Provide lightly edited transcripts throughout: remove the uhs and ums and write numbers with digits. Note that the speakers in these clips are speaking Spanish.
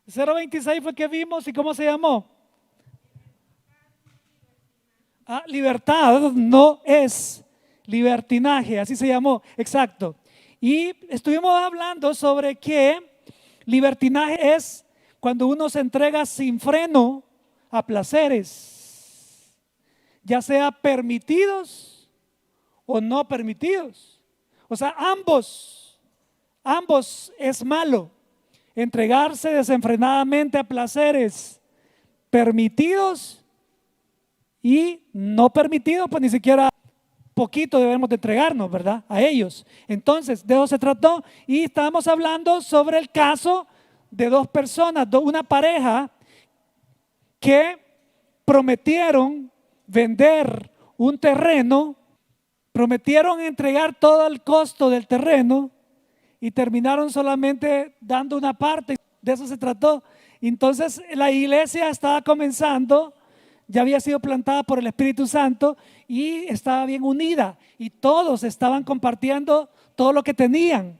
0:26 fue que vimos. ¿Y cómo se llamó? Libertad no es libertinaje, así se llamó, exacto. Y estuvimos hablando sobre que libertinaje es cuando uno se entrega sin freno a placeres, ya sea permitidos o no permitidos. O sea, ambos es malo. Entregarse desenfrenadamente a placeres permitidos y no permitidos, pues ni siquiera poquito debemos de entregarnos, ¿verdad? A ellos. Entonces, de eso se trató y estábamos hablando sobre el caso de dos personas, una pareja que prometieron vender un terreno, prometieron entregar todo el costo del terreno y terminaron solamente dando una parte. De eso se trató. Entonces la iglesia estaba comenzando, ya había sido plantada por el Espíritu Santo y estaba bien unida y todos estaban compartiendo todo lo que tenían.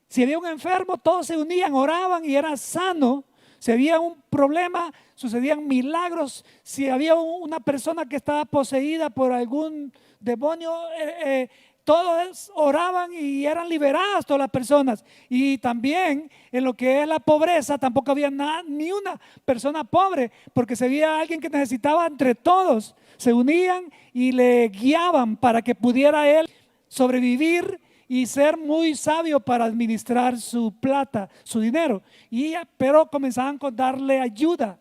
Si había un enfermo, todos se unían, oraban y era sano. Si había un problema, sucedían milagros. Si había una persona que estaba poseída por algún demonio, todos oraban y eran liberadas todas las personas. Y también en lo que es la pobreza, tampoco había ni una persona pobre, porque si había alguien que necesitaba, entre todos se unían y le guiaban para que pudiera él sobrevivir y ser muy sabio para administrar su plata, su dinero. Pero comenzaban con darle ayuda.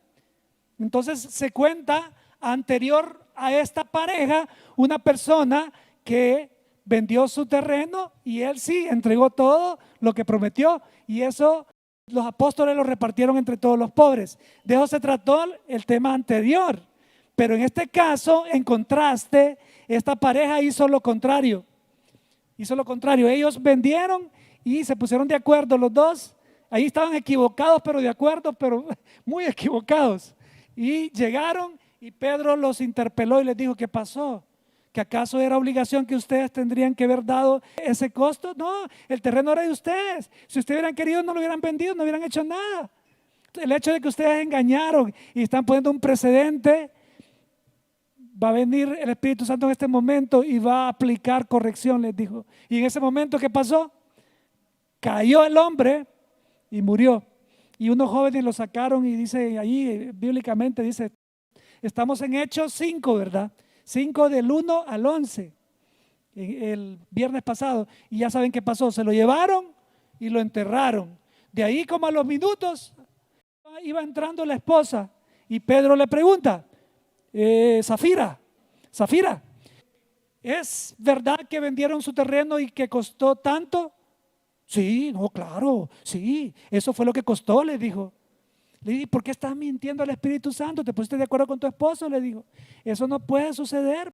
Entonces se cuenta anterior a esta pareja una persona que vendió su terreno y él sí entregó todo lo que prometió, y eso los apóstoles lo repartieron entre todos los pobres. De eso se trató el tema anterior. Pero en este caso, en contraste, esta pareja hizo lo contrario. Ellos vendieron y se pusieron de acuerdo los dos. Ahí estaban equivocados, pero de acuerdo, pero muy equivocados. Y llegaron y Pedro los interpeló y les dijo: ¿qué pasó? ¿Que acaso era obligación que ustedes tendrían que haber dado ese costo? No, el terreno era de ustedes. Si ustedes hubieran querido, no lo hubieran vendido, no hubieran hecho nada. El hecho de que ustedes engañaron y están poniendo un precedente, va a venir el Espíritu Santo en este momento y va a aplicar corrección, les dijo. Y en ese momento, ¿qué pasó? Cayó el hombre y murió. Y unos jóvenes lo sacaron y dice ahí, bíblicamente dice, estamos en Hechos 5, ¿verdad? 5 del 1 al 11, el viernes pasado. Y ya saben qué pasó, se lo llevaron y lo enterraron. De ahí como a los minutos iba entrando la esposa y Pedro le pregunta: Zafira, ¿es verdad que vendieron su terreno y que costó tanto? Sí, no, claro, sí, eso fue lo que costó, le dijo. Le dije: ¿por qué estás mintiendo al Espíritu Santo? ¿Te pusiste de acuerdo con tu esposo? Le dijo: eso no puede suceder.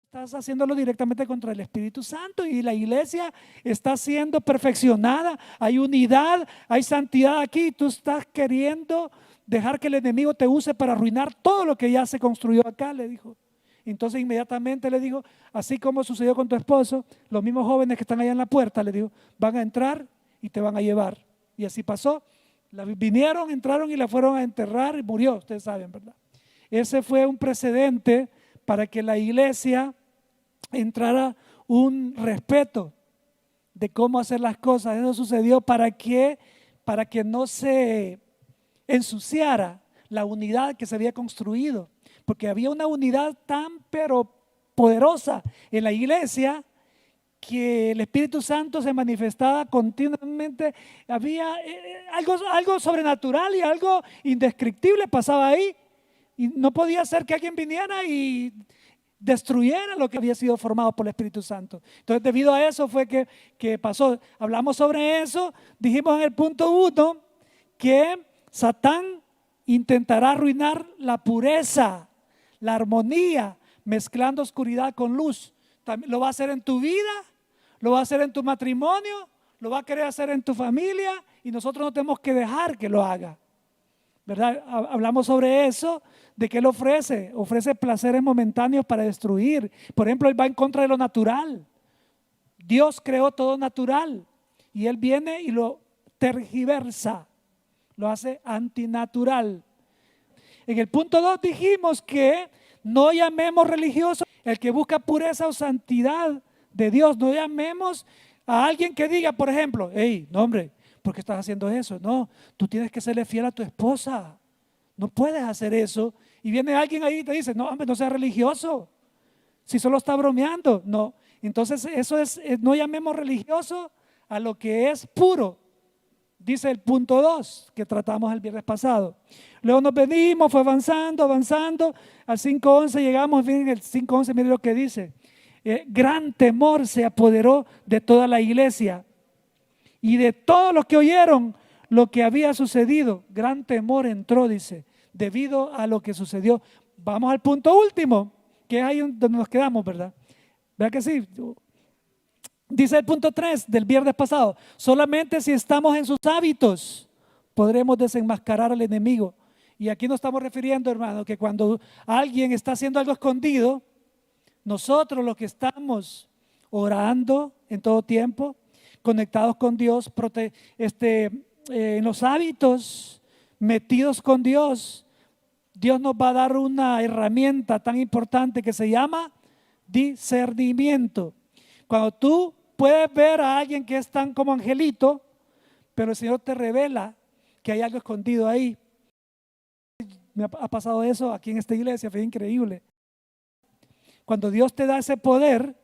Estás haciéndolo directamente contra el Espíritu Santo y la iglesia está siendo perfeccionada. Hay unidad, hay santidad aquí. Tú estás queriendo dejar que el enemigo te use para arruinar todo lo que ya se construyó acá, le dijo. Entonces inmediatamente le dijo: así como sucedió con tu esposo, los mismos jóvenes que están allá en la puerta, le dijo, van a entrar y te van a llevar. Y así pasó. Vinieron, entraron y la fueron a enterrar y murió, ustedes saben, ¿verdad? Ese fue un precedente para que la iglesia entrara un respeto de cómo hacer las cosas. Eso sucedió para que no se ensuciara la unidad que se había construido, porque había una unidad tan pero poderosa en la iglesia que el Espíritu Santo se manifestaba continuamente. Había algo sobrenatural y algo indescriptible pasaba ahí, y no podía ser que alguien viniera y destruyera lo que había sido formado por el Espíritu Santo. Entonces, debido a eso fue que pasó. Hablamos sobre eso. Dijimos en el punto 1 que Satán intentará arruinar la pureza, la armonía, mezclando oscuridad con luz. También lo va a hacer en tu vida, lo va a hacer en tu matrimonio, lo va a querer hacer en tu familia, y nosotros no tenemos que dejar que lo haga, ¿verdad? Hablamos sobre eso, de que Él ofrece placeres momentáneos para destruir. Por ejemplo, Él va en contra de lo natural. Dios creó todo natural y Él viene y lo tergiversa, lo hace antinatural. En el punto 2 dijimos que no llamemos religioso el que busca pureza o santidad de Dios. No llamemos a alguien que diga, por ejemplo, hey, no hombre, ¿por qué estás haciendo eso? No, tú tienes que serle fiel a tu esposa. No puedes hacer eso. Y viene alguien ahí y te dice, no hombre, no seas religioso. Si solo está bromeando. No, entonces eso no llamemos religioso a lo que es puro. Dice el punto 2 que tratamos el viernes pasado. Luego nos venimos, fue avanzando, al 5:11 llegamos, miren el 5:11, miren lo que dice. Gran temor se apoderó de toda la iglesia y de todos los que oyeron lo que había sucedido. Gran temor entró, dice, debido a lo que sucedió. Vamos al punto último, que es ahí donde nos quedamos, ¿verdad? ¿Verdad que sí? Dice el punto 3 del viernes pasado, solamente si estamos en sus hábitos podremos desenmascarar al enemigo. Y aquí nos estamos refiriendo, hermano, que cuando alguien está haciendo algo escondido, nosotros los que estamos orando en todo tiempo, conectados con Dios, en los hábitos, metidos con Dios, Dios nos va a dar una herramienta tan importante que se llama discernimiento. Cuando tú puedes ver a alguien que es tan como angelito, pero el Señor te revela que hay algo escondido ahí. Me ha pasado eso aquí en esta iglesia, fue increíble. Cuando Dios te da ese poder,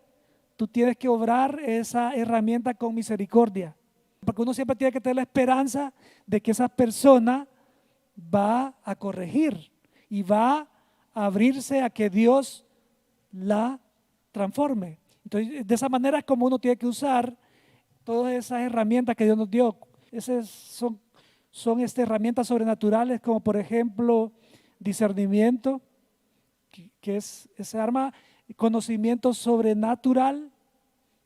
tú tienes que obrar esa herramienta con misericordia. Porque uno siempre tiene que tener la esperanza de que esa persona va a corregir y va a abrirse a que Dios la transforme. Entonces, de esa manera es como uno tiene que usar todas esas herramientas que Dios nos dio. Esas son herramientas sobrenaturales, como por ejemplo discernimiento, que es ese arma, conocimiento sobrenatural,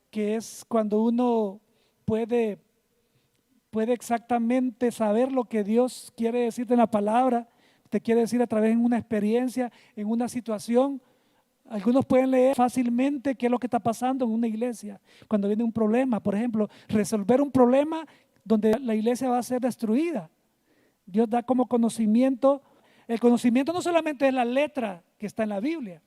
que es cuando uno puede exactamente saber lo que Dios quiere decirte en la palabra, te quiere decir a través de una experiencia, en una situación. Algunos pueden leer fácilmente qué es lo que está pasando en una iglesia. Cuando viene un problema, por ejemplo, resolver un problema donde la iglesia va a ser destruida. Dios da como conocimiento. El conocimiento no solamente es la letra que está en la Biblia.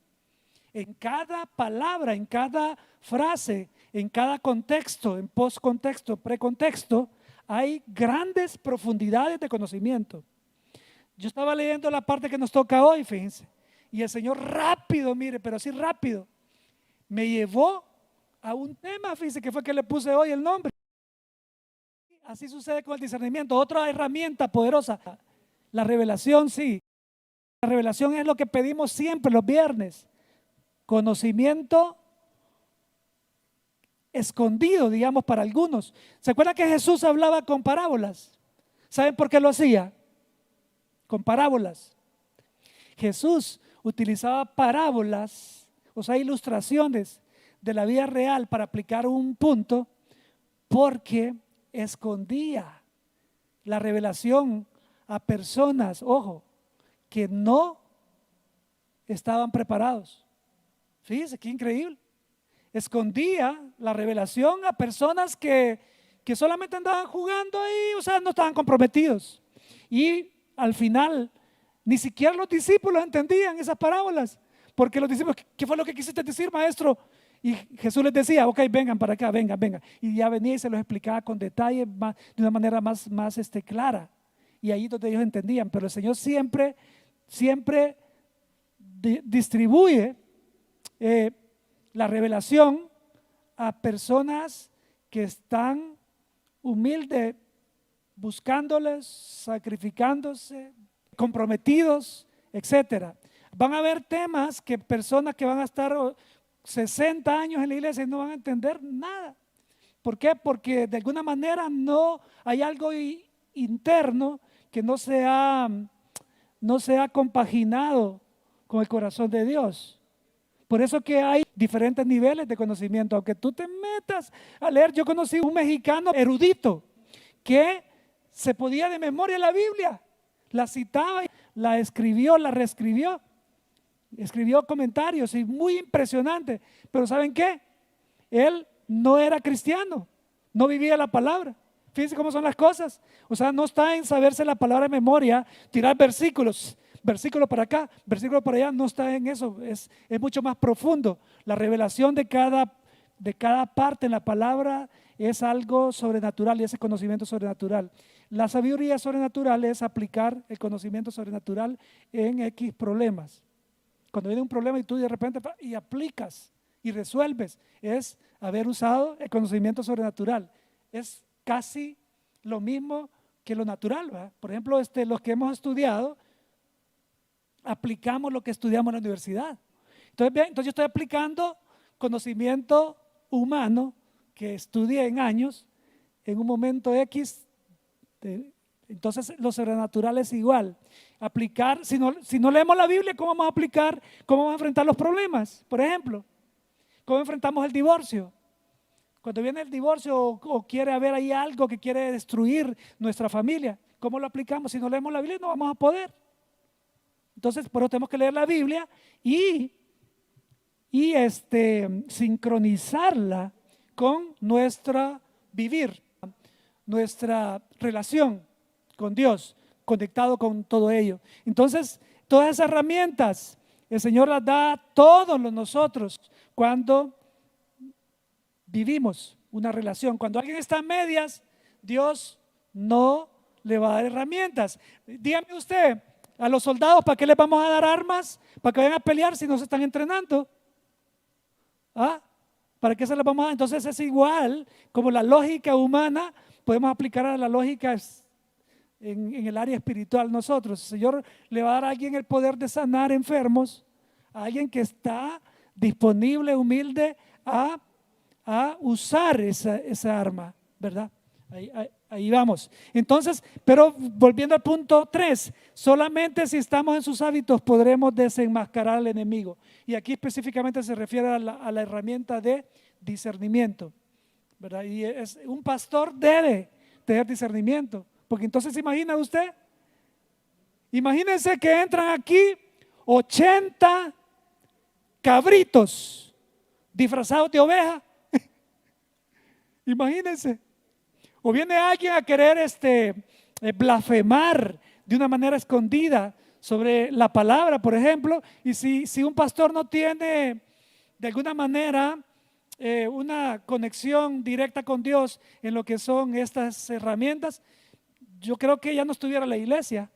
En cada palabra, en cada frase, en cada contexto, en postcontexto, precontexto, hay grandes profundidades de conocimiento. Yo estaba leyendo la parte que nos toca hoy, fíjense. Y el Señor rápido, mire, pero así rápido, me llevó a un tema, fíjense, que fue que le puse hoy el nombre. Así sucede con el discernimiento. Otra herramienta poderosa, la revelación, sí. La revelación es lo que pedimos siempre los viernes. Conocimiento escondido, digamos, para algunos. ¿Se acuerdan que Jesús hablaba con parábolas? ¿Saben por qué lo hacía? Con parábolas. Jesús utilizaba parábolas, o sea, ilustraciones de la vida real para aplicar un punto, porque escondía la revelación a personas, ojo, que no estaban preparados. Fíjense qué increíble. Escondía la revelación a personas que solamente andaban jugando ahí, o sea, no estaban comprometidos. Y al final ni siquiera los discípulos entendían esas parábolas, porque los discípulos, ¿qué fue lo que quisiste decir, maestro? Y Jesús les decía, ok, vengan para acá, vengan. Y ya venía y se los explicaba con detalle, de una manera más clara. Y ahí donde ellos entendían. Pero el Señor siempre distribuye la revelación a personas que están humildes, buscándoles, sacrificándose, comprometidos, etcétera. Van a haber temas que personas que van a estar 60 años en la iglesia no van a entender nada. ¿Por qué? Porque de alguna manera no hay algo interno que no se ha compaginado con el corazón de Dios. Por eso que hay diferentes niveles de conocimiento. Aunque tú te metas a leer, yo conocí un mexicano erudito que se podía de memoria la Biblia, la citaba, la escribió, la reescribió, escribió comentarios y muy impresionante. Pero ¿saben qué? Él no era cristiano, no vivía la palabra, Fíjense cómo son las cosas. O sea, no está en saberse la palabra de memoria, tirar versículos, versículo para acá, versículo para allá, no está en eso. Es mucho más profundo. La revelación de cada parte en la palabra es algo sobrenatural y ese conocimiento sobrenatural. La sabiduría sobrenatural es aplicar el conocimiento sobrenatural en X problemas. Cuando viene un problema y tú de repente y aplicas y resuelves, es haber usado el conocimiento sobrenatural. Es casi lo mismo que lo natural, ¿verdad? Por ejemplo, los que hemos estudiado, aplicamos lo que estudiamos en la universidad. Entonces yo estoy aplicando conocimiento humano que estudié en años, en un momento X. Entonces lo sobrenatural es igual. Aplicar, si no leemos la Biblia, ¿cómo vamos a aplicar? ¿Cómo vamos a enfrentar los problemas? Por ejemplo, ¿cómo enfrentamos el divorcio? Cuando viene el divorcio o quiere haber ahí algo que quiere destruir nuestra familia, ¿cómo lo aplicamos? Si no leemos la Biblia no vamos a poder. Entonces, por eso tenemos que leer la Biblia y sincronizarla con nuestra vivir, nuestra relación con Dios, conectado con todo ello. Entonces, todas esas herramientas el Señor las da a todos nosotros cuando vivimos una relación. Cuando alguien está a medias, Dios no le va a dar herramientas. Dígame usted, a los soldados, ¿para qué les vamos a dar armas? ¿Para que vayan a pelear si no se están entrenando? ¿Ah? ¿Para qué se las vamos a dar? Entonces es igual como la lógica humana, podemos aplicar a la lógica en el área espiritual nosotros. El Señor le va a dar a alguien el poder de sanar enfermos, a alguien que está disponible, humilde a usar esa arma, ¿verdad? Ahí vamos. Entonces, pero volviendo al punto 3, solamente si estamos en sus hábitos podremos desenmascarar al enemigo. Y aquí específicamente se refiere a la herramienta de discernimiento, ¿verdad? Y un pastor debe tener discernimiento, porque entonces imagina usted, imagínense que entran aquí 80 cabritos disfrazados de oveja. Imagínense. O viene alguien a querer blasfemar de una manera escondida sobre la palabra, por ejemplo, y si un pastor no tiene de alguna manera una conexión directa con Dios en lo que son estas herramientas, yo creo que ya no estuviera la iglesia,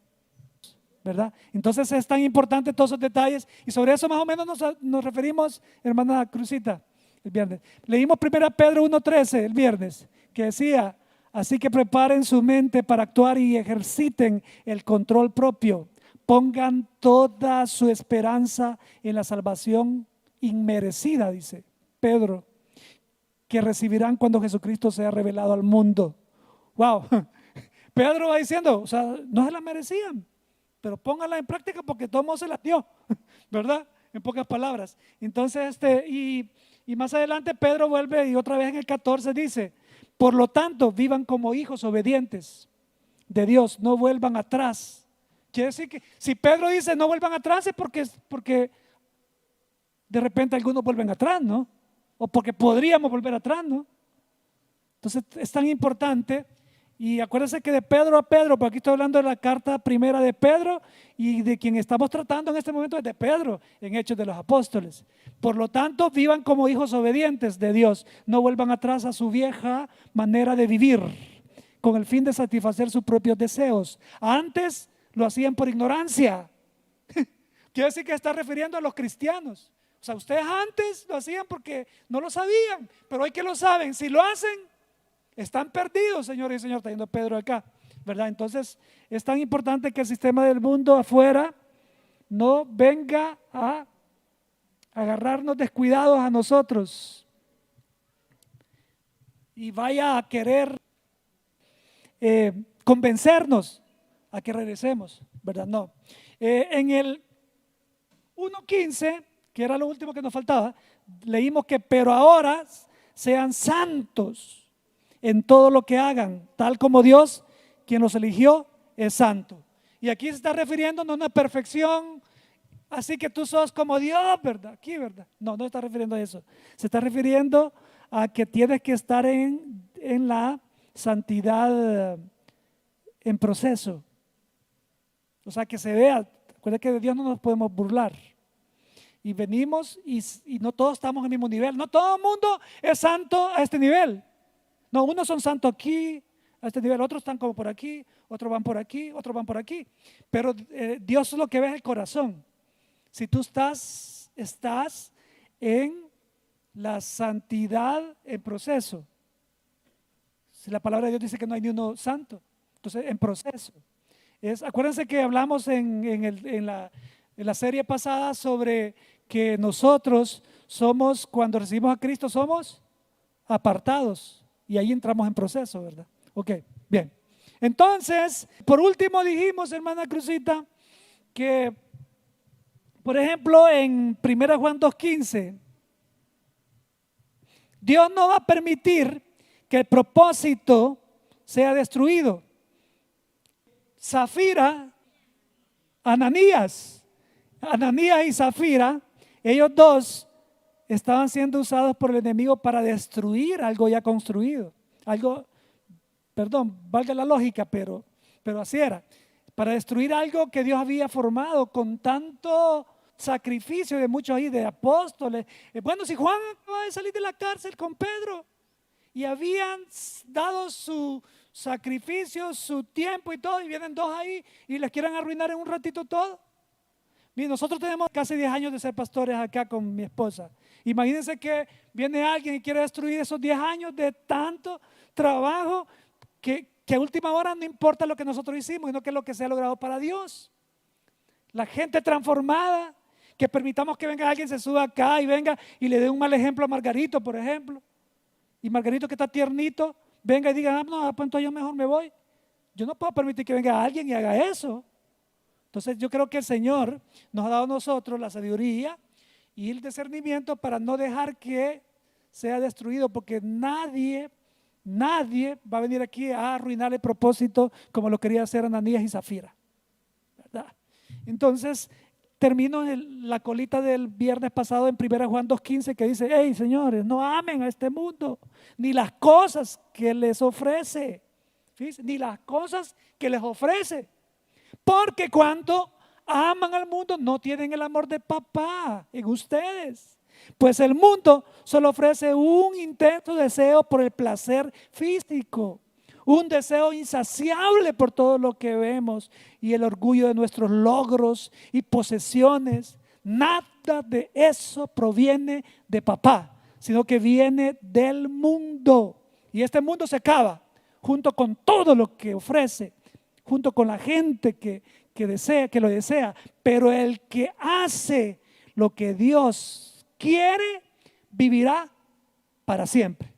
¿verdad? Entonces es tan importante todos esos detalles y sobre eso más o menos nos referimos, hermana Cruzita, el viernes. Leímos 1 Pedro 1:13 el viernes, que decía: así que preparen su mente para actuar y ejerciten el control propio. Pongan toda su esperanza en la salvación inmerecida, dice Pedro, que recibirán cuando Jesucristo sea revelado al mundo. Wow, Pedro va diciendo, o sea, no se la merecían, pero pónganla en práctica porque todo mundo se la dio, ¿verdad? En pocas palabras. Entonces, y más adelante Pedro vuelve y otra vez en el 14 dice: por lo tanto, vivan como hijos obedientes de Dios, no vuelvan atrás. Quiere decir que si Pedro dice no vuelvan atrás es porque de repente algunos vuelven atrás, ¿no? O porque podríamos volver atrás, ¿no? Entonces es tan importante. Y acuérdense que de Pedro a Pedro, porque aquí estoy hablando de la carta primera de Pedro y de quien estamos tratando en este momento es de Pedro en Hechos de los Apóstoles. Por lo tanto, vivan como hijos obedientes de Dios, no vuelvan atrás a su vieja manera de vivir con el fin de satisfacer sus propios deseos. Antes lo hacían por ignorancia. Quiere decir que está refiriendo a los cristianos. O sea, ustedes antes lo hacían porque no lo sabían, pero hoy que lo saben, si lo hacen, están perdidos, señores y señores, está yendo Pedro acá, ¿verdad? Entonces es tan importante que el sistema del mundo afuera no venga a agarrarnos descuidados a nosotros y vaya a querer convencernos a que regresemos, ¿verdad? No. En el 1:15, que era lo último que nos faltaba, leímos que pero ahora sean santos en todo lo que hagan, tal como Dios, quien los eligió, es santo. Y aquí se está refiriendo no a una perfección, así que tú sos como Dios, ¿verdad? Aquí, ¿verdad? No se está refiriendo a eso. Se está refiriendo a que tienes que estar en la santidad en proceso. O sea, que se vea. Recuerda que de Dios no nos podemos burlar. Y venimos y no todos estamos al mismo nivel. No todo el mundo es santo a este nivel. No, unos son santos aquí, a este nivel. Otros están como por aquí, otros van por aquí, otros van por aquí. Pero Dios es lo que ve el corazón. Si tú estás en la santidad en proceso. Si la palabra de Dios dice que no hay ni uno santo, entonces en proceso. Acuérdense que hablamos en la serie pasada sobre que nosotros somos, cuando recibimos a Cristo, somos apartados. Y ahí entramos en proceso, ¿verdad? Ok, bien. Entonces, por último dijimos, hermana Cruzita, que, por ejemplo, en 1 Juan 2:15, Dios no va a permitir que el propósito sea destruido. Zafira, Ananías y Zafira, ellos dos estaban siendo usados por el enemigo para destruir algo ya construido. Valga la lógica, pero así era. Para destruir algo que Dios había formado con tanto sacrificio de muchos ahí, de apóstoles. Bueno, si Juan acaba de salir de la cárcel con Pedro y habían dado su sacrificio, su tiempo y todo, y vienen dos ahí y les quieren arruinar en un ratito todo. Miren, nosotros tenemos casi 10 años de ser pastores acá con mi esposa. Imagínense que viene alguien y quiere destruir esos 10 años de tanto trabajo que a última hora no importa lo que nosotros hicimos, sino que es lo que se ha logrado para Dios. La gente transformada, que permitamos que venga alguien, se suba acá y venga y le dé un mal ejemplo a Margarito, por ejemplo. Y Margarito, que está tiernito, venga y diga, no, pues entonces yo mejor me voy. Yo no puedo permitir que venga alguien y haga eso. Entonces yo creo que el Señor nos ha dado a nosotros la sabiduría y el discernimiento para no dejar que sea destruido, porque nadie va a venir aquí a arruinar el propósito como lo quería hacer Ananías y Zafira, ¿verdad? Entonces termino la colita del viernes pasado en 1 Juan 2:15, que dice, hey señores, no amen a este mundo, ni las cosas que les ofrece. Fíjense, ni las cosas que les ofrece. Porque cuando aman al mundo no tienen el amor de papá en ustedes. Pues el mundo solo ofrece un intenso deseo por el placer físico, un deseo insaciable por todo lo que vemos y el orgullo de nuestros logros y posesiones. Nada de eso proviene de papá, sino que viene del mundo. Y este mundo se acaba junto con todo lo que ofrece, junto con la gente que lo desea, pero el que hace lo que Dios quiere vivirá para siempre.